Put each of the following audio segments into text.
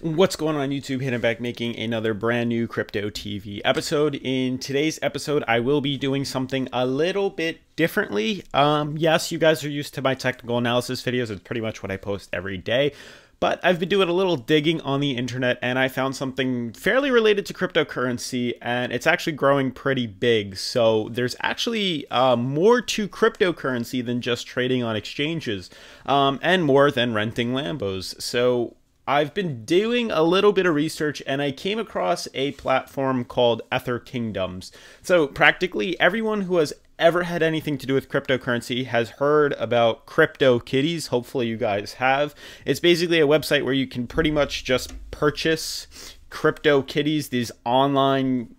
What's going on YouTube? Hayden back making another brand new Crypto TV episode. In today's episode, I will be doing something a little bit differently. Yes, you guys are used to my technical analysis videos. It's pretty much what I post every day. But I've been doing a little digging on the internet and I found something fairly related to cryptocurrency, and it's actually growing pretty big. So there's actually more to cryptocurrency than just trading on exchanges, and more than renting Lambos. So I've been doing a little bit of research and I came across a platform called Ether Kingdoms. So practically everyone who has ever had anything to do with cryptocurrency has heard about CryptoKitties. Hopefully you guys have. It's basically a website where you can pretty much just purchase CryptoKitties, these online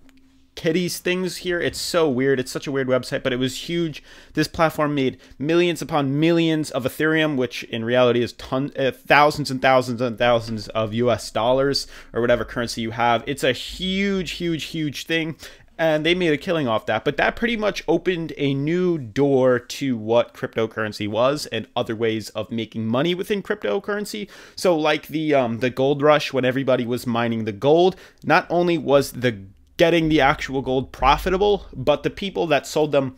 kitties things here. It's so weird. It's such a weird website, but it was huge. This platform made millions upon millions of Ethereum, which in reality is thousands and thousands and thousands of US dollars or whatever currency you have. It's a huge thing. And they made a killing off that, but that pretty much opened a new door to what cryptocurrency was and other ways of making money within cryptocurrency. So like the gold rush, when everybody was mining the gold, not only was getting the actual gold profitable, but the people that sold them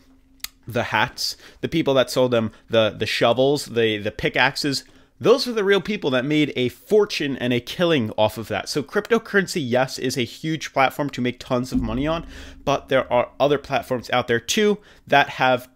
the hats, the people that sold them the shovels, the pickaxes, those are the real people that made a fortune and a killing off of that. So cryptocurrency, yes, is a huge platform to make tons of money on, but there are other platforms out there too that have,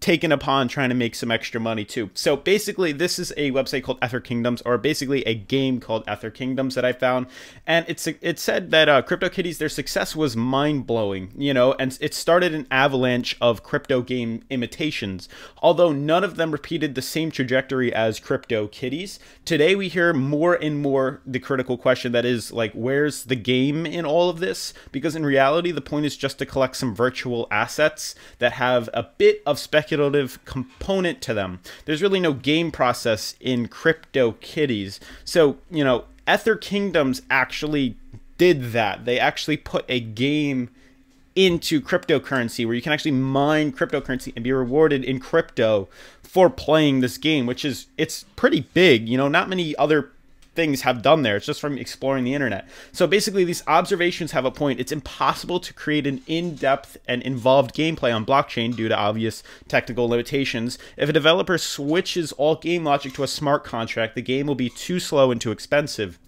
taken upon trying to make some extra money too. So basically this is a website called Ether Kingdoms, or basically a game called Ether Kingdoms that I found, and it said that CryptoKitties, their success was mind-blowing, and it started an avalanche of crypto game imitations, although none of them repeated the same trajectory as CryptoKitties. Today we hear more and more the critical question that is like, where's the game in all of this? Because in reality the point is just to collect some virtual assets that have a bit of speculative component to them. There's really no game process in CryptoKitties. So, Ether Kingdoms actually did that. They actually put a game into cryptocurrency where you can actually mine cryptocurrency and be rewarded in crypto for playing this game, which is, it's pretty big. Not many other things have done there. It's just from exploring the internet. So basically these observations have a point. It's impossible to create an in-depth and involved gameplay on blockchain due to obvious technical limitations. If a developer switches all game logic to a smart contract, the game will be too slow and too expensive.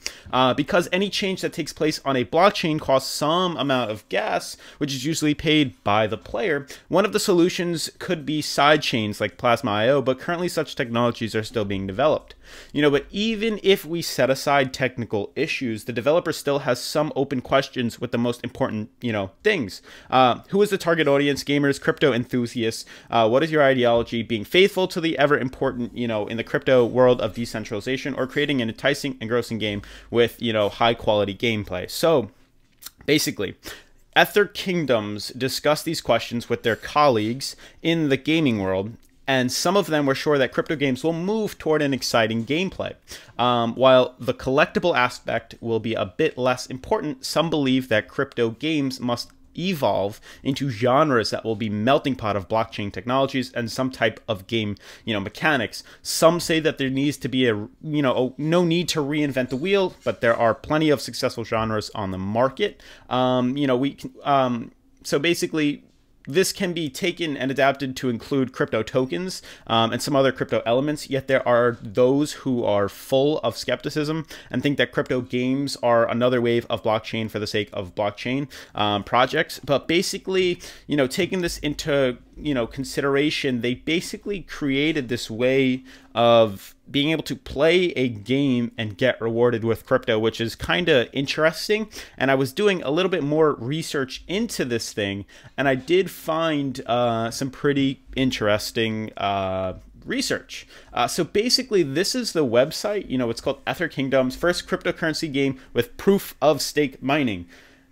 Because any change that takes place on a blockchain costs some amount of gas, which is usually paid by the player. One of the solutions could be side chains like Plasma IO, but currently such technologies are still being developed. But even if we set aside technical issues, the developer still has some open questions with the most important, things. Who is the target audience? Gamers, crypto enthusiasts. What is your ideology? Being faithful to the ever important, in the crypto world of decentralization, or creating an enticing, engrossing game with, high quality gameplay. So basically, Ether Kingdoms discuss these questions with their colleagues in the gaming world, and some of them were sure that crypto games will move toward an exciting gameplay. While the collectible aspect will be a bit less important, some believe that crypto games must evolve into genres that will be melting pot of blockchain technologies and some type of game, mechanics. Some say that there needs to be no need to reinvent the wheel, but there are plenty of successful genres on the market. So basically, this can be taken and adapted to include crypto tokens and some other crypto elements, yet there are those who are full of skepticism and think that crypto games are another wave of blockchain for the sake of blockchain projects. But basically, taking this into consideration, they basically created this way of being able to play a game and get rewarded with crypto, which is kind of interesting. And I was doing a little bit more research into this thing, and I did find some pretty interesting research. So basically this is the website. It's called Ether Kingdoms, first cryptocurrency game with proof of stake mining.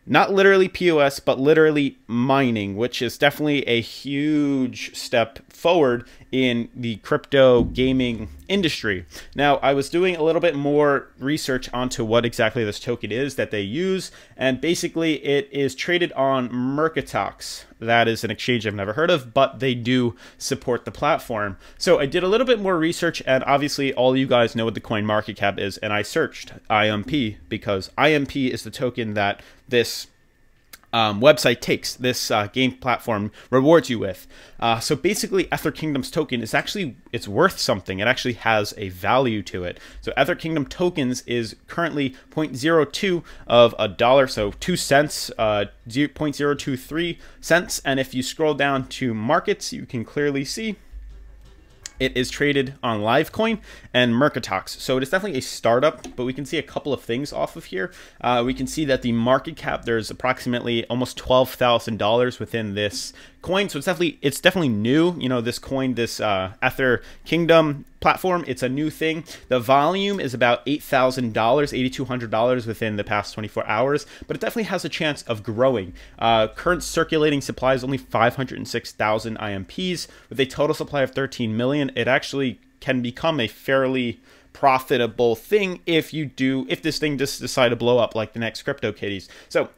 Not literally POS, but literally mining, which is definitely a huge step forward in the crypto gaming industry. Now, I was doing a little bit more research onto what exactly this token is that they use, and basically it is traded on Mercatox. That is an exchange I've never heard of, but they do support the platform. So I did a little bit more research, and obviously all you guys know what the coin market cap is, and I searched IMP because IMP is the token that this website takes, this game platform rewards you with. So basically Ether Kingdom's token is actually, it's worth something. It actually has a value to it. So Ether Kingdom tokens is currently 0.02 of a dollar, so 2 cents, 0.023 cents. And if you scroll down to markets, you can clearly see it is traded on Litecoin and Mercatox. So it is definitely a startup, but we can see a couple of things off of here. We can see that the market cap, there's approximately almost $12,000 within this coin. So it's definitely new. You know, this coin, this Ether Kingdom platform, it's a new thing. The volume is about $8,000, $8,200 within the past 24 hours, but it definitely has a chance of growing. Current circulating supply is only 506,000 IMPs with a total supply of 13 million. It actually can become a fairly profitable thing if this thing just decide to blow up like the next CryptoKitties. So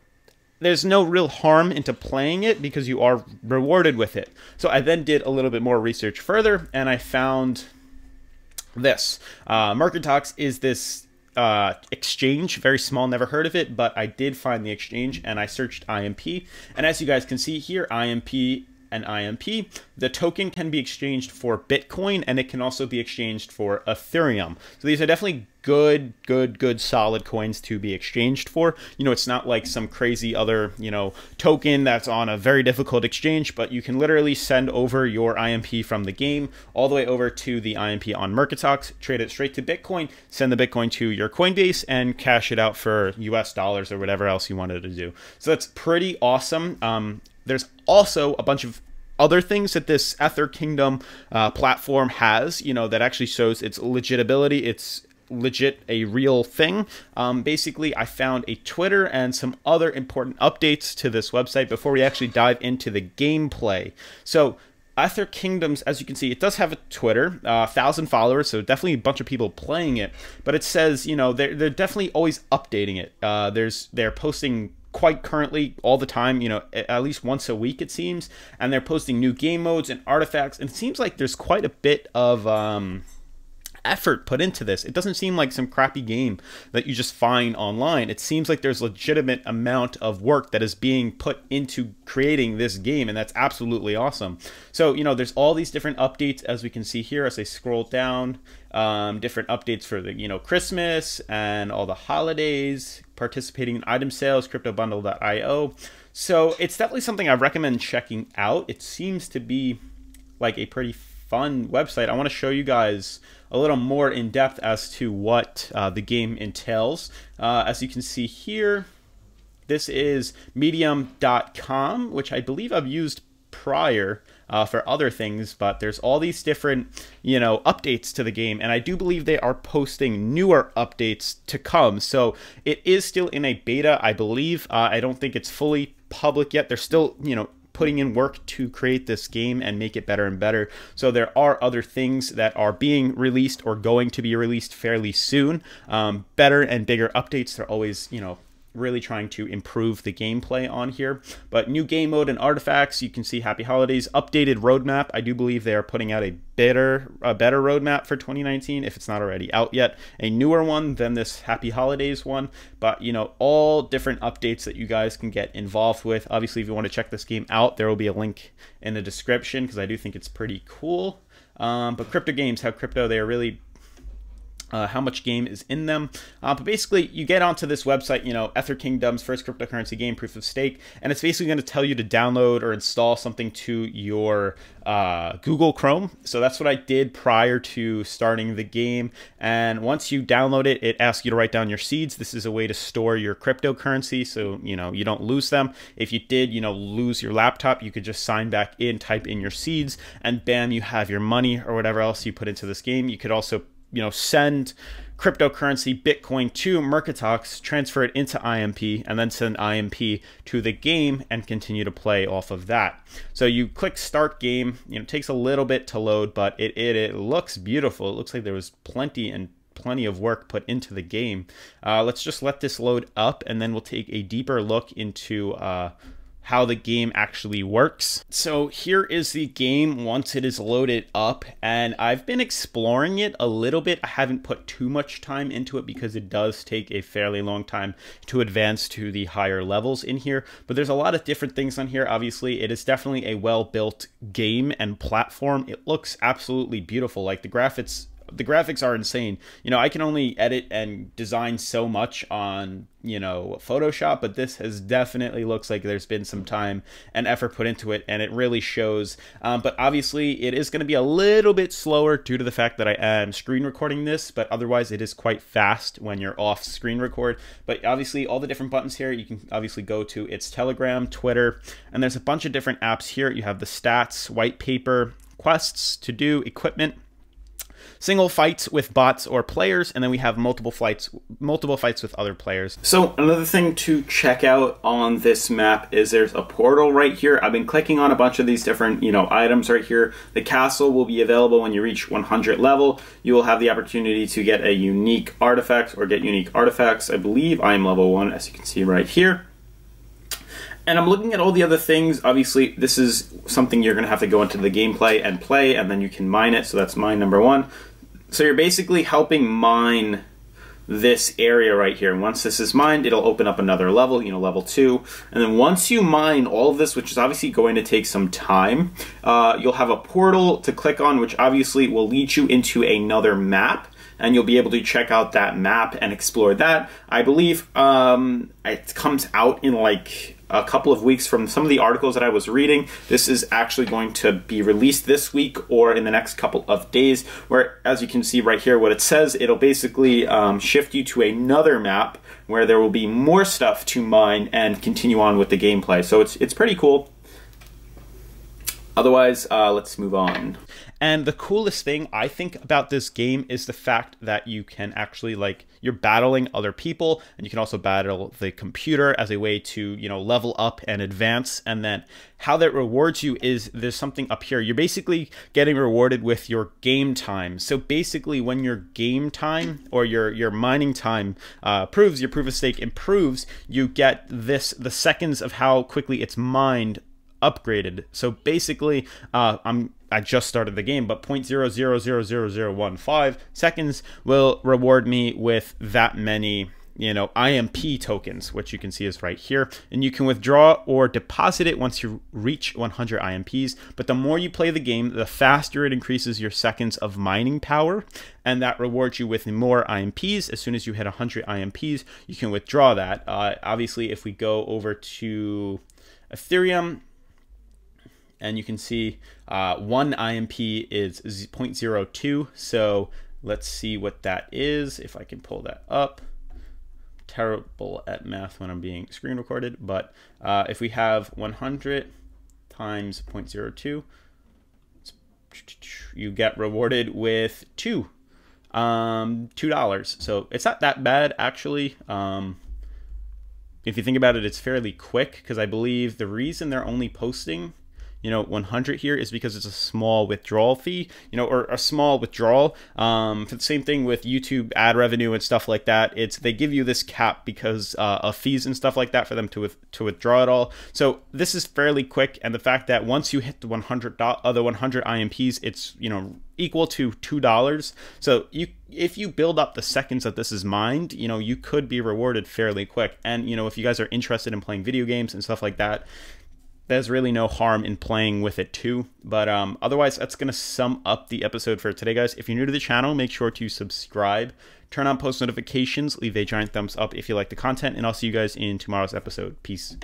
there's no real harm into playing it because you are rewarded with it. So I then did a little bit more research further, and I found this. Mercatox is this exchange, very small, never heard of it, but I did find the exchange and I searched IMP. And as you guys can see here, IMP and IMP, the token can be exchanged for Bitcoin, and it can also be exchanged for Ethereum. So these are definitely good, solid coins to be exchanged for. You know, it's not like some crazy other, you know, token that's on a very difficult exchange, but you can literally send over your IMP from the game all the way over to the IMP on Mercatox, trade it straight to Bitcoin, send the Bitcoin to your Coinbase, and cash it out for US dollars or whatever else you wanted to do. So that's pretty awesome. There's also a bunch of other things that this Ether Kingdom platform has, you know, that actually shows its legitibility. It's legit a real thing. Basically, I found a Twitter and some other important updates to this website before we actually dive into the gameplay. So Ether Kingdoms, as you can see, it does have a Twitter, 1,000 followers, so definitely a bunch of people playing it. But it says, you know, they're definitely always updating it. They're posting quite currently all the time, you know, at least once a week it seems, and they're posting new game modes and artifacts, and it seems like there's quite a bit of effort put into this. It doesn't seem like some crappy game that you just find online. It seems like there's legitimate amount of work that is being put into creating this game, and that's absolutely awesome. So, you know, there's all these different updates, as we can see here as I scroll down, different updates for the, you know, Christmas and all the holidays, participating in item sales, cryptobundle.io. So it's definitely something I recommend checking out. It seems to be like a pretty fun website. I want to show you guys a little more in depth as to what the game entails. As you can see here, this is medium.com, which I believe I've used prior for other things, but there's all these different, you know, updates to the game, and I do believe they are posting newer updates to come. So it is still in a beta, I believe. I don't think it's fully public yet. They're still, you know, putting in work to create this game and make it better and better. So there are other things that are being released or going to be released fairly soon. Better and bigger updates. They're always, you know, really trying to improve the gameplay on here. But new game mode and artifacts, you can see Happy Holidays, updated roadmap. I do believe they are putting out a better roadmap for 2019 if it's not already out yet. A newer one than this Happy Holidays one. But, you know, all different updates that you guys can get involved with. Obviously, if you want to check this game out, there will be a link in the description because I do think it's pretty cool. But crypto games, how crypto, they are really how much game is in them. But basically, you get onto this website, you know, Ether Kingdom's first cryptocurrency game, proof of stake, and it's basically going to tell you to download or install something to your Google Chrome. So that's what I did prior to starting the game. And once you download it, it asks you to write down your seeds. This is a way to store your cryptocurrency, so, you know, you don't lose them. If you did, you know, lose your laptop, you could just sign back in, type in your seeds, and bam, you have your money or whatever else you put into this game. You could also, you know, send cryptocurrency Bitcoin to Mercatox, transfer it into IMP, and then send IMP to the game and continue to play off of that. So you click start game. It takes a little bit to load, but it looks beautiful. It looks like there was plenty of work put into the game. Let's just let this load up, and then we'll take a deeper look into how the game actually works. So here is the game once it is loaded up, and I've been exploring it a little bit. I haven't put too much time into it because it does take a fairly long time to advance to the higher levels in here, but there's a lot of different things on here. Obviously, it is definitely a well-built game and platform. It looks absolutely beautiful. Like the graphics are insane. I can only edit and design so much on, Photoshop, but this has definitely looks like there's been some time and effort put into it, and it really shows. But obviously, it is going to be a little bit slower due to the fact that I am screen recording this, but otherwise it is quite fast when you're off screen record. But obviously, all the different buttons here, you can obviously go to its Telegram, Twitter, and there's a bunch of different apps here. You have the stats, white paper, quests, to do, equipment, single fights with bots or players, and then we have multiple fights with other players. So another thing to check out on this map is there's a portal right here. I've been clicking on a bunch of these different, items right here. The castle will be available when you reach 100 level. You will have the opportunity to get a unique artifact or get unique artifacts. I believe I am level 1, as you can see right here. And I'm looking at all the other things. Obviously, this is something you're going to have to go into the gameplay and play, and then you can mine it. So that's mine number 1. So you're basically helping mine this area right here. And once this is mined, it'll open up another level, level 2. And then once you mine all of this, which is obviously going to take some time, you'll have a portal to click on, which obviously will lead you into another map. And you'll be able to check out that map and explore that. I believe it comes out in like a couple of weeks from some of the articles that I was reading. This is actually going to be released this week or in the next couple of days, where, as you can see right here, what it says, it'll basically shift you to another map where there will be more stuff to mine and continue on with the gameplay. So it's pretty cool. Otherwise, let's move on. And the coolest thing I think about this game is the fact that you can actually, you're battling other people, and you can also battle the computer as a way to, level up and advance. And then how that rewards you is there's something up here. You're basically getting rewarded with your game time. So basically, when your game time or your mining time proves, your proof of stake improves, you get the seconds of how quickly it's mined upgraded. So basically, I just started the game, but 0.000015 seconds will reward me with that many, IMP tokens, which you can see is right here. And you can withdraw or deposit it once you reach 100 IMPs. But the more you play the game, the faster it increases your seconds of mining power. And that rewards you with more IMPs. As soon as you hit 100 IMPs, you can withdraw that. Obviously, if we go over to Ethereum, and you can see 1 IMP is 0.02. So let's see what that is, if I can pull that up. Terrible at math when I'm being screen recorded, but if we have 100 times 0.02, you get rewarded with $2. So it's not that bad, actually. If you think about it, it's fairly quick, because I believe the reason they're only posting 100 here is because it's a small withdrawal fee, or a small withdrawal. For the same thing with YouTube ad revenue and stuff like that, they give you this cap because of fees and stuff like that for them to withdraw it all. So this is fairly quick, and the fact that once you hit the 100 IMPs, it's equal to $2. So if you build up the seconds that this is mined, you could be rewarded fairly quick. And if you guys are interested in playing video games and stuff like that, there's really no harm in playing with it too. But otherwise, that's going to sum up the episode for today, guys. If you're new to the channel, make sure to subscribe, turn on post notifications, leave a giant thumbs up if you like the content, and I'll see you guys in tomorrow's episode. Peace.